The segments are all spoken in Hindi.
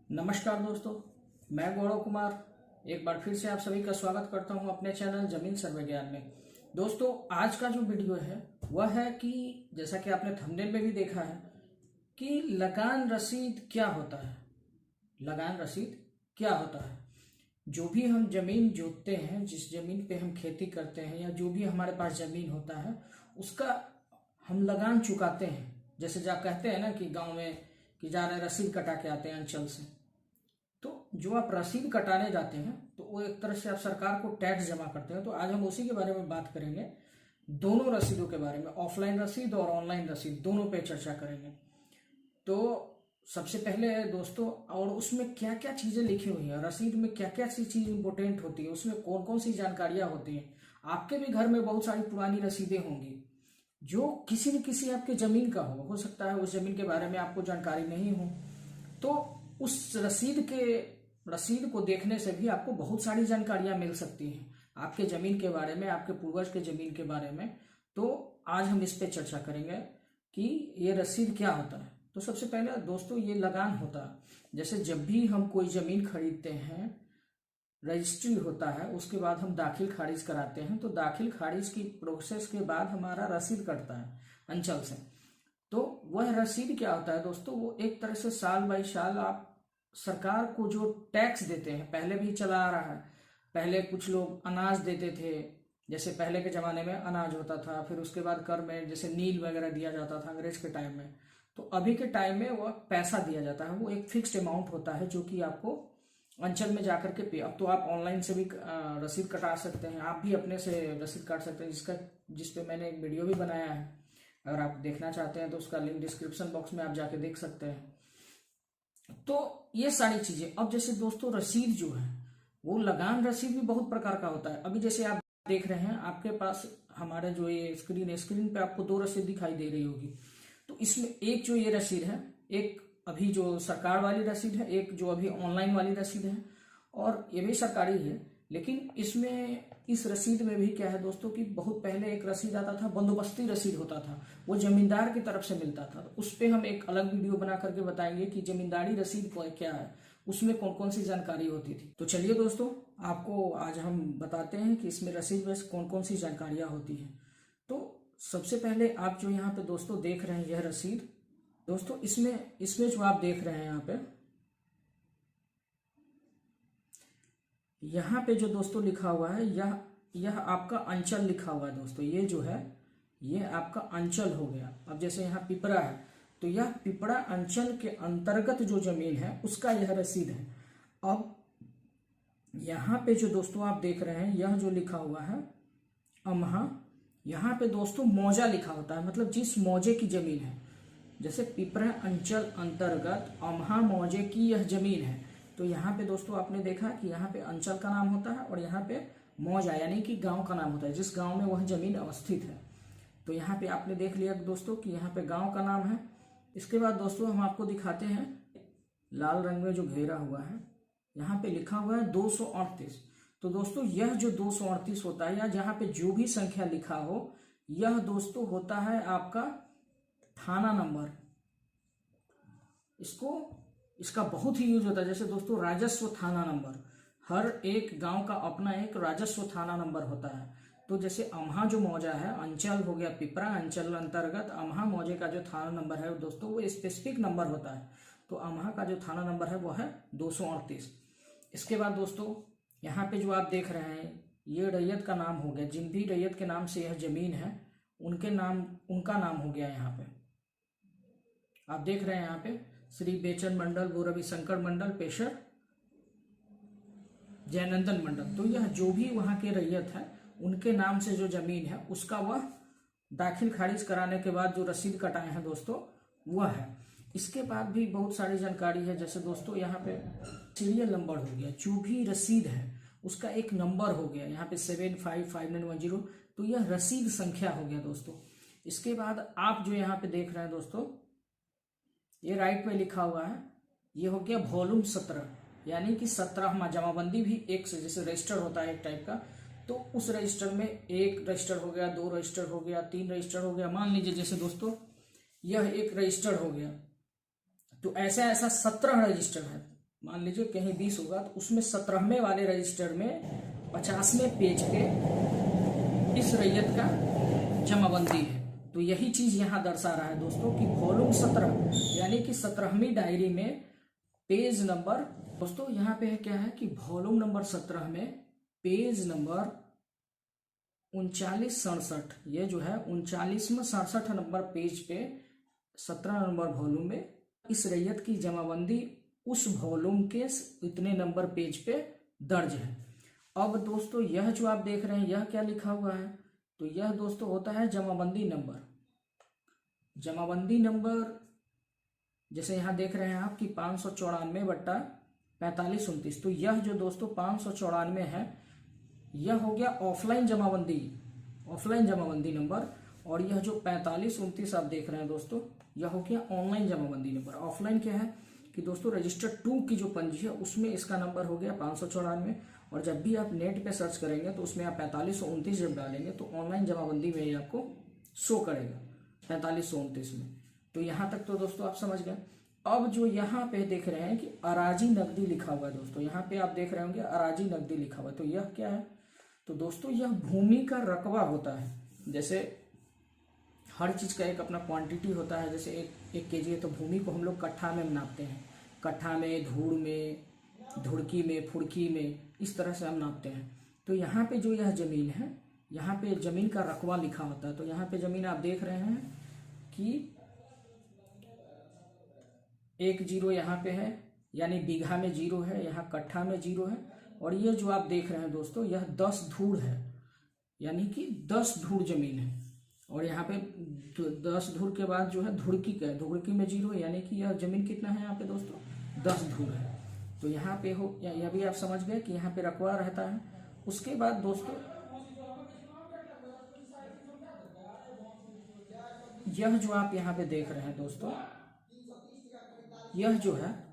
नमस्कार दोस्तों, मैं गौरव कुमार एक बार फिर से आप सभी का स्वागत करता हूं अपने चैनल जमीन सर्वे ज्ञान में। दोस्तों, आज का जो वीडियो है वह है कि जैसा कि आपने थंबनेल में भी देखा है कि लगान रसीद क्या होता है। लगान रसीद क्या होता है? जो भी हम जमीन जोतते हैं, जिस जमीन पे हम खेती करते हैं या जो भी हमारे पास जमीन होता है उसका हम लगान चुकाते हैं। जैसे जो आप कहते हैं ना कि गांव में कि जा रहे रसीद कटा के आते हैं अंचल से, तो जो आप रसीद कटाने जाते हैं तो वो एक तरह से आप सरकार को टैक्स जमा करते हैं। तो आज हम उसी के बारे में बात करेंगे, दोनों रसीदों के बारे में, ऑफलाइन रसीद और ऑनलाइन रसीद, दोनों पे चर्चा करेंगे। तो सबसे पहले दोस्तों, और उसमें क्या क्या चीजें लिखी हुई हैं, रसीद में क्या क्या सी चीज इंपॉर्टेंट होती है, उसमें कौन कौन सी जानकारियां होती हैं। आपके भी घर में बहुत सारी पुरानी रसीदें होंगी जो किसी न किसी आपके जमीन का हो सकता है उस जमीन के बारे में आपको जानकारी नहीं हो। तो उस रसीद को देखने से भी आपको बहुत सारी जानकारियां मिल सकती हैं आपके जमीन के बारे में, आपके पूर्वज के जमीन के बारे में। तो आज हम इस पे चर्चा करेंगे कि ये रसीद क्या होता है। तो सबसे पहले दोस्तों, ये लगान होता है। जैसे जब भी हम कोई जमीन खरीदते हैं, रजिस्ट्री होता है, उसके बाद हम दाखिल खारिज कराते हैं, तो दाखिल खारिज की प्रोसेस के बाद हमारा रसीद कटता है अंचल से। तो वह रसीद क्या होता है दोस्तों, वो एक तरह से साल बाई साल आप सरकार को जो टैक्स देते हैं, पहले भी चला आ रहा है। पहले कुछ लोग अनाज देते थे, जैसे पहले के जमाने में अनाज होता था, फिर उसके बाद कर में जैसे नील वगैरह दिया जाता था अंग्रेज के टाइम में। तो अभी के टाइम में वह पैसा दिया जाता है, वो एक फिक्स्ड अमाउंट होता है जो कि आपको अंचल में जाकर के पे। अब तो आप ऑनलाइन से भी रसीद कटा सकते हैं, आप भी अपने से रसीद काट सकते हैं, जिसपे मैंने एक वीडियो भी बनाया है। अगर आप देखना चाहते हैं तो उसका लिंक डिस्क्रिप्शन बॉक्स में आप जाके देख सकते हैं। तो ये सारी चीजें। अब जैसे दोस्तों, रसीद जो है वो लगान रसीद भी बहुत प्रकार का होता है। अभी जैसे आप देख रहे हैं, आपके पास हमारे जो ये स्क्रीन पे आपको दो रसीद दिखाई दे रही होगी। तो इसमें एक जो ये रसीद है, एक अभी जो सरकार वाली रसीद है, एक जो अभी ऑनलाइन वाली रसीद है, और ये भी सरकारी है। लेकिन इसमें इस रसीद में भी क्या है दोस्तों कि बहुत पहले एक रसीद आता था, बंदोबस्ती रसीद होता था, वो जमींदार की तरफ से मिलता था। तो उस पर हम एक अलग वीडियो बना करके बताएंगे कि जमींदारी रसीद क्या है, उसमें कौन कौन सी जानकारी होती थी। तो चलिए दोस्तों, आपको आज हम बताते हैं कि इसमें रसीद में कौन कौन सी जानकारियां होती हैं। तो सबसे पहले आप जो यहाँ पे दोस्तों देख रहे हैं यह रसीद, दोस्तों इसमें जो आप देख रहे हैं यहाँ पे जो दोस्तों लिखा हुआ है, यह आपका अंचल लिखा हुआ है दोस्तों। ये जो है ये आपका अंचल हो गया। अब जैसे यहाँ पिपरा है तो यह पिपरा अंचल के अंतर्गत जो जमीन है उसका यह रसीद है। अब यहाँ पे जो दोस्तों आप देख रहे हैं, यह जो लिखा हुआ है अमहा, यहाँ पे दोस्तों मौजा लिखा होता है, मतलब जिस मौजे की जमीन है। जैसे पिपरा अंचल अंतर्गत अमहा मौजे की यह जमीन है, तो यहाँ पे दोस्तों आपने देखा कि यहाँ पे अंचल का नाम होता है और यहाँ पे मौजा यानी कि गांव का नाम होता है, जिस गांव में वह जमीन अवस्थित है। तो यहाँ पे आपने देख लिया दोस्तों कि यहाँ पे गांव का नाम है। इसके बाद दोस्तों हम आपको दिखाते हैं, लाल रंग में जो घेरा हुआ है यहाँ पे लिखा हुआ है 238। तो दोस्तों यह जो 238 होता है, या जहाँ पे जो भी संख्या लिखा हो, यह दोस्तों होता है आपका थाना नंबर। इसका बहुत ही यूज होता है। जैसे दोस्तों राजस्व थाना नंबर, हर एक गांव का अपना एक राजस्व थाना नंबर होता है। तो जैसे अमहा जो मौजा है, अंचल हो गया पिपरा, अंचल अंतर्गत अमहा मौजे का जो थाना नंबर है दोस्तों वो स्पेसिफिक नंबर होता है। तो अमहा का जो थाना नंबर है वो है 238। इसके बाद दोस्तों यहाँ पे जो आप देख रहे हैं, ये रैयत का नाम हो गया, जिन भी रैयत के नाम से यह जमीन है उनका नाम हो गया। यहाँ पे आप देख रहे हैं, यहाँ पे श्री बेचन मंडल, गो रविशंकर मंडल, पेशर जयनंदन मंडल। तो यह जो भी वहां के रैयत है उनके नाम से जो जमीन है उसका वह दाखिल खारिज कराने के बाद जो रसीद कटाए हैं दोस्तों वह है। इसके बाद भी बहुत सारी जानकारी है। जैसे दोस्तों यहाँ पे सीरियल नंबर हो गया, जो भी रसीद है उसका एक नंबर हो गया, यहाँ पे 755910। तो यह रसीद संख्या हो गया दोस्तों। इसके बाद आप जो यहाँ पे देख रहे हैं दोस्तों, ये राइट में लिखा हुआ है, ये हो गया वॉल्यूम 17, यानी कि 17वां जमाबंदी भी एक से, जैसे रजिस्टर होता है एक टाइप का, तो उस रजिस्टर में एक रजिस्टर हो गया, 2 रजिस्टर हो गया, 3 रजिस्टर हो गया। मान लीजिए जैसे दोस्तों यह एक रजिस्टर हो गया, तो ऐसा 17 रजिस्टर है। मान लीजिए कहीं 20 होगा तो उसमें 17वें वाले रजिस्टर में 50वें पेज पे इस रैयत का जमाबंदी है। तो यही चीज यहां दर्शा रहा है दोस्तों कि वॉल्यूम 17 यानी कि 17वीं डायरी में पेज नंबर, दोस्तों यहाँ पे है क्या है कि वॉल्यूम नंबर 17 में पेज नंबर 3967, ये जो है 3967 नंबर पेज पे 17 नंबर वॉल्यूम में इस रैयत की जमाबंदी उस वॉल्यूम के इतने नंबर पेज पे दर्ज है। अब दोस्तों यह जो आप देख रहे हैं यह क्या लिखा हुआ है, तो यह दोस्तों होता है जमाबंदी नंबर। जमाबंदी नंबर जैसे यहाँ देख रहे हैं आप कि 594/4529, तो यह जो दोस्तों 594 है यह हो गया ऑफलाइन जमाबंदी नंबर, और यह जो 4529 आप देख रहे हैं दोस्तों यह हो गया ऑनलाइन जमाबंदी नंबर। ऑफलाइन क्या है कि दोस्तों रजिस्टर 2 की जो पंजी है उसमें इसका नंबर हो गया 594, और जब भी आप नेट पे सर्च करेंगे तो उसमें आप 4529 जब डालेंगे तो ऑनलाइन जमाबंदी में ही आपको शो करेगा 4529 में। तो यहाँ तक तो दोस्तों आप समझ गए। अब जो यहाँ पे देख रहे हैं कि अराजी नकदी लिखा हुआ है दोस्तों, यहाँ पे आप देख रहे होंगे अराजी नकदी लिखा हुआ है, तो यह क्या है, तो दोस्तों यह भूमि का रकबा होता है। जैसे हर चीज का एक अपना क्वांटिटी होता है, जैसे एक केजी है तो भूमि को हम लोग कट्ठा में नापते हैं, कट्ठा में, धूड़ में, धुड़की में, फुड़की में, इस तरह से हम नापते हैं। तो यहाँ पे जो यह जमीन है, यहाँ पे जमीन का रकबा लिखा होता है। तो यहाँ पे जमीन आप देख रहे हैं कि 10 यहाँ पे है, यानी बीघा में 0 है, यहाँ कट्ठा में 0 है, और ये जो आप देख रहे हैं दोस्तों यह 10 धूड़ है, यानी कि 10 धूड़ जमीन है। और यहाँ पे 10 धूड़ के बाद जो है धुड़की का है, धुड़की में 0 है, यानी कि यह जमीन कितना है यहाँ पे दोस्तों 10 धूड़ है। तो यहाँ पे हो, यह भी आप समझ गए कि यहाँ पे रकबा रहता है। उसके बाद दोस्तों यह जो आप यहाँ पे देख रहे हैं दोस्तों, यह जो है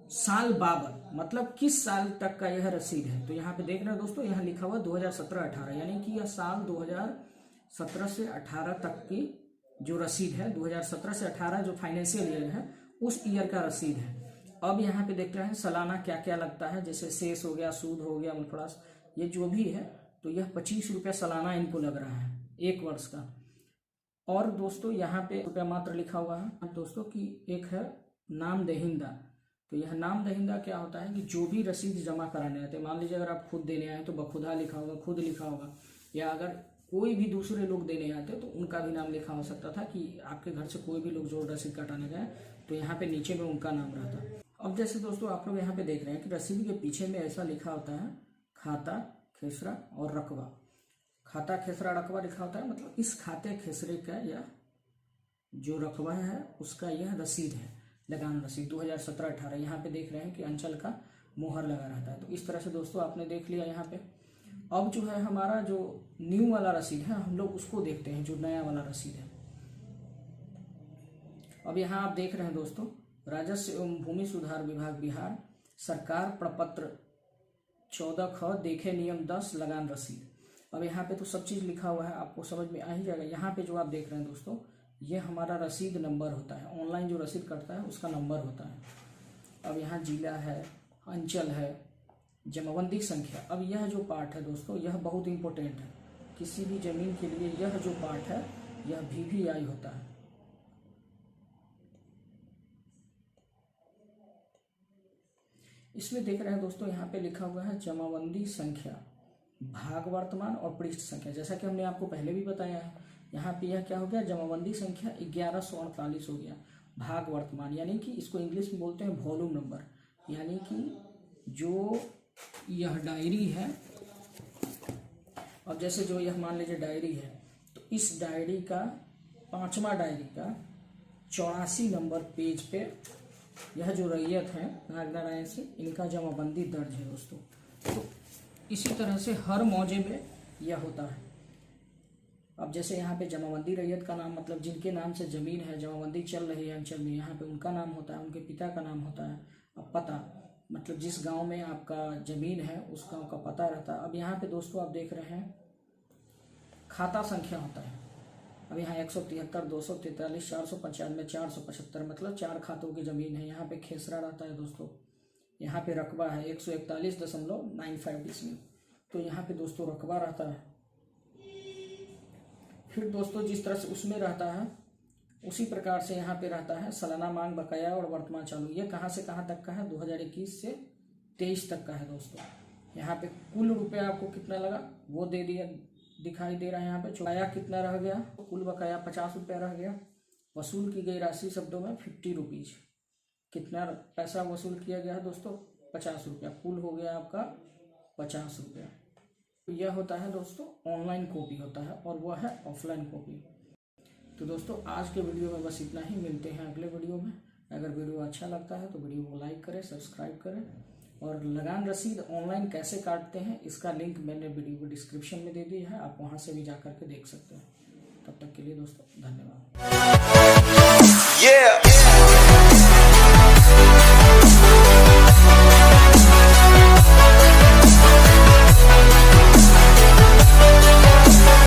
साल बाबत, मतलब किस साल तक का यह रसीद है। तो यहाँ पे देख रहे हैं दोस्तों यहाँ लिखा हुआ 2017-18, यानी कि यह साल 2017 से 18 तक की जो रसीद है, 2017 से 18 जो फाइनेंशियल ईयर है उस ईयर का रसीद है। अब यहाँ पे देख रहे हैं सालाना क्या क्या लगता है, जैसे शेष हो गया, सूद हो गया, मुनाफा, ये जो भी है, तो यह 25 रुपया सालाना इनको लग रहा है 1 वर्ष का। और दोस्तों यहाँ पे रुपया मात्र लिखा हुआ है दोस्तों कि एक है नाम दहिंदा। तो यह नाम दहिंदा क्या होता है कि जो भी रसीद जमा कराने आते हैं, मान लीजिए अगर आप खुद देने आए तो बखुदा लिखा होगा, खुद लिखा होगा, या अगर कोई भी दूसरे लोग देने आते तो उनका भी नाम लिखा हो सकता था कि आपके घर से कोई भी लोग जो रसीद कटाने गए तो यहाँ पे नीचे में उनका नाम रहता। अब जैसे दोस्तों आप लोग यहाँ पे देख रहे हैं कि रसीद के पीछे में ऐसा लिखा होता है खाता, खेसरा और रकबा। खाता, खेसरा, रकबा लिखा होता है, मतलब इस खाते खेसरे का या जो रकबा है उसका यह रसीद है, लगान रसीद 2017-18। यहाँ पे देख रहे हैं कि अंचल का मोहर लगा रहता है। तो इस तरह से दोस्तों आपने देख लिया यहाँ पे। अब जो है हमारा जो न्यू वाला रसीद है हम लोग उसको देखते हैं, जो नया वाला रसीद है। अब यहाँ आप देख रहे हैं दोस्तों राजस्व एवं भूमि सुधार विभाग बिहार सरकार प्रपत्र 14 ख देखे नियम 10 लगान रसीद। अब यहाँ पे तो सब चीज लिखा हुआ है, आपको समझ में आ ही जाएगा। यहाँ पे जो आप देख रहे हैं दोस्तों ये हमारा रसीद नंबर होता है, ऑनलाइन जो रसीद कटता है उसका नंबर होता है। अब यहाँ जिला है, अंचल है, जमाबंदी संख्या। अब यह जो पार्ट है दोस्तों यह बहुत इंपॉर्टेंट है, किसी भी जमीन के लिए यह जो पार्ट है यह VVI होता है। इसमें देख रहे हैं दोस्तों यहाँ पे लिखा हुआ है जमाबंदी संख्या, भाग वर्तमान और पृष्ठ संख्या। जैसा कि हमने आपको पहले भी बताया है, यहाँ पे यह क्या हो गया, जमाबंदी संख्या 1148 हो गया। भाग वर्तमान यानी कि इसको इंग्लिश में बोलते हैं वॉल्यूम नंबर, यानी कि जो यह डायरी है। अब जैसे जो यह मान लीजिए डायरी है, तो इस डायरी का 5वां डायरी का 84 नंबर पेज पे यह जो रैयत है नागनारायण से, इनका जमाबंदी दर्ज है दोस्तों। तो इसी तरह से हर मौजे में यह होता है। अब जैसे यहाँ पे जमाबंदी रैयत का नाम, मतलब जिनके नाम से जमीन है, जमाबंदी चल रही है अंचल में, यहाँ पे उनका नाम होता है, उनके पिता का नाम होता है। अब पता, मतलब जिस गांव में आपका जमीन है उस गांव का पता रहता है। अब यहाँ पे दोस्तों आप देख रहे हैं खाता संख्या होता है। अब यहाँ 173, 243, 495, 475, मतलब 4 खातों की जमीन है। यहाँ पे खेसरा रहता है दोस्तों, यहाँ पे रकबा है 141.95 डिसमिल। तो यहाँ पे दोस्तों रकबा रहता है। फिर दोस्तों जिस तरह से उसमें रहता है उसी प्रकार से यहाँ पे रहता है सालाना मांग, बकाया और वर्तमान चालू। ये कहाँ से कहाँ तक का है? 2021 से 23 तक का है दोस्तों। यहाँ पे कुल रुपया आपको कितना लगा वो दे दिया, दिखाई दे रहा है। यहाँ पे बकाया कितना रह गया? कुल बकाया 50 रुपया रह गया। वसूल की गई राशि शब्दों में 50 रुपीज। कितना पैसा वसूल किया गया है दोस्तों? 50 रुपया। कुल हो गया आपका 50 रुपया। यह होता है दोस्तों ऑनलाइन कॉपी होता है और वह है ऑफलाइन कॉपी। तो दोस्तों आज के वीडियो में बस इतना ही। मिलते हैं अगले वीडियो में। अगर वीडियो अच्छा लगता है तो वीडियो को लाइक करें, सब्सक्राइब करें। और लगान रसीद ऑनलाइन कैसे काटते हैं इसका लिंक मैंने वीडियो को डिस्क्रिप्शन में दे दी है, आप वहां से भी जा करके देख सकते हैं। तब तक के लिए दोस्तों धन्यवाद।